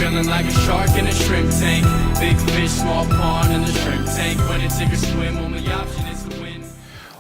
feeling like a shark in a shrimp tank. Big fish, small pond in the shrimp tank. When it take a swim, only option is to win.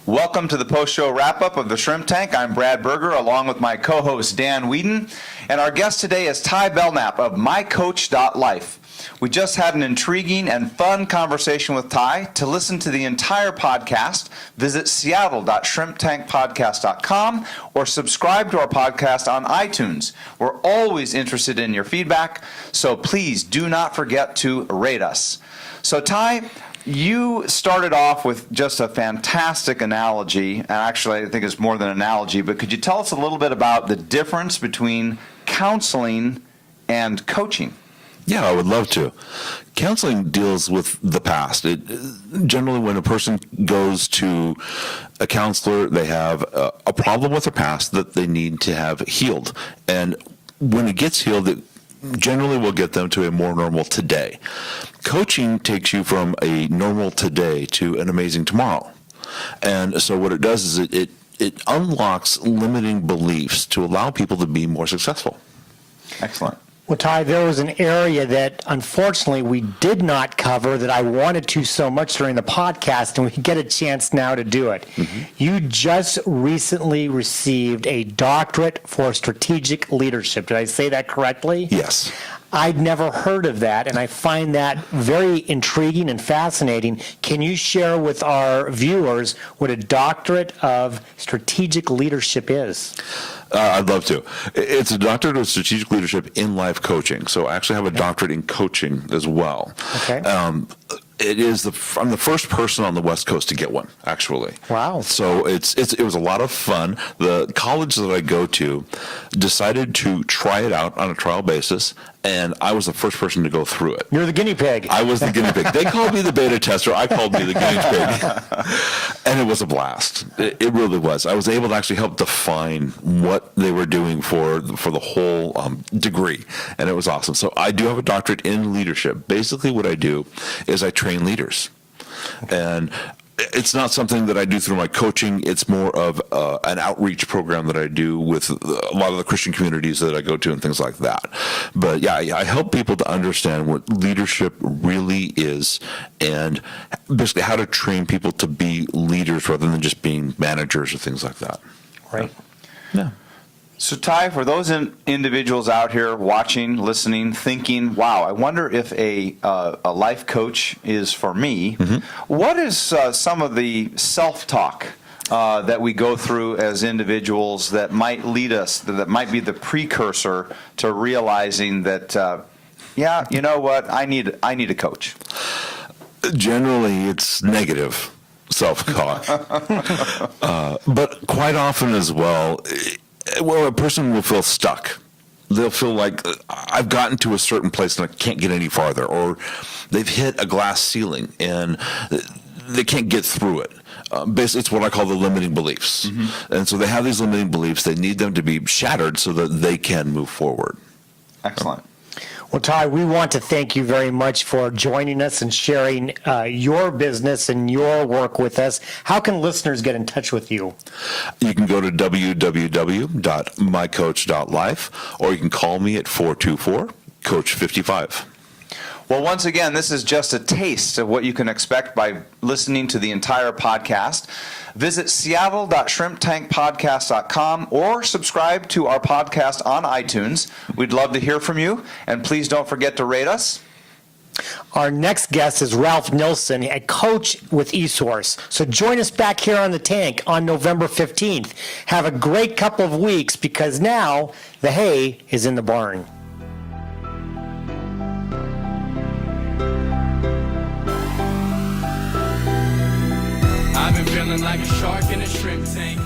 Welcome to the post-show wrap-up of the Shrimp Tank. I'm Brad Berger, along with my co-host Dan Whedon, and our guest today is Ty Belknap of MyCoach.Life. We just had an intriguing and fun conversation with Ty. To listen to the entire podcast, visit seattle.shrimptankpodcast.com or subscribe to our podcast on iTunes. We're always interested in your feedback, so please do not forget to rate us. So Ty, you started off with just a fantastic analogy, and actually I think it's more than an analogy, but could you tell us a little bit about the difference between counseling and coaching? Yeah, I would love to. Counseling deals with the past. Generally, when a person goes to a counselor, they have a problem with their past that they need to have healed. And when it gets healed, it generally will get them to a more normal today. Coaching takes you from a normal today to an amazing tomorrow. And so what it does is it unlocks limiting beliefs to allow people to be more successful. Excellent. Well, Ty, there was an area that unfortunately we did not cover that I wanted to so much during the podcast, and we get a chance now to do it. Mm-hmm. You just recently received a doctorate for strategic leadership. Did I say that correctly? Yes. I'd never heard of that, and I find that very intriguing and fascinating. Can you share with our viewers what a doctorate of strategic leadership is? I'd love to. It's a doctorate of strategic leadership in life coaching. So I actually have a doctorate in coaching as well. Okay. I'm the first person on the West Coast to get one, actually. Wow. So it was a lot of fun. The college that I go to decided to try it out on a trial basis, and I was the first person to go through it. You're the guinea pig. I was the guinea pig. They called me the beta tester. I called me the guinea pig. And it was a blast. It really was. I was able to actually help define what they were doing for the whole degree, and it was awesome. So I do have a doctorate in leadership. Basically what I do is I train leaders. And it's not something that I do through my coaching. It's more of an outreach program that I do with a lot of the Christian communities that I go to and things like that. But yeah, I help people to understand what leadership really is and basically how to train people to be leaders rather than just being managers or things like that. Right. Yeah. So Ty, for those individuals out here watching, listening, thinking, wow, I wonder if a life coach is for me, mm-hmm. What is some of the self-talk that we go through as individuals that might lead us, that might be the precursor to realizing that, yeah, you know what, I need a coach? Generally, it's negative self-talk. But quite often as well, a person will feel stuck. They'll feel like I've gotten to a certain place and I can't get any farther, or they've hit a glass ceiling and they can't get through it. Basically, it's what I call the limiting beliefs. Mm-hmm. And so they have these limiting beliefs. They need them to be shattered so that they can move forward. Excellent. Well, Ty, we want to thank you very much for joining us and sharing your business and your work with us. How can listeners get in touch with you? You can go to www.mycoach.life, or you can call me at 424-COACH55. Well, once again, this is just a taste of what you can expect by listening to the entire podcast. Visit seattle.shrimptankpodcast.com or subscribe to our podcast on iTunes. We'd love to hear from you, and please don't forget to rate us. Our next guest is Ralph Nilsson, a coach with eSource. So join us back here on the Tank on November 15th. Have a great couple of weeks, because now the hay is in the barn. I've been feeling like a shark in a shrimp tank.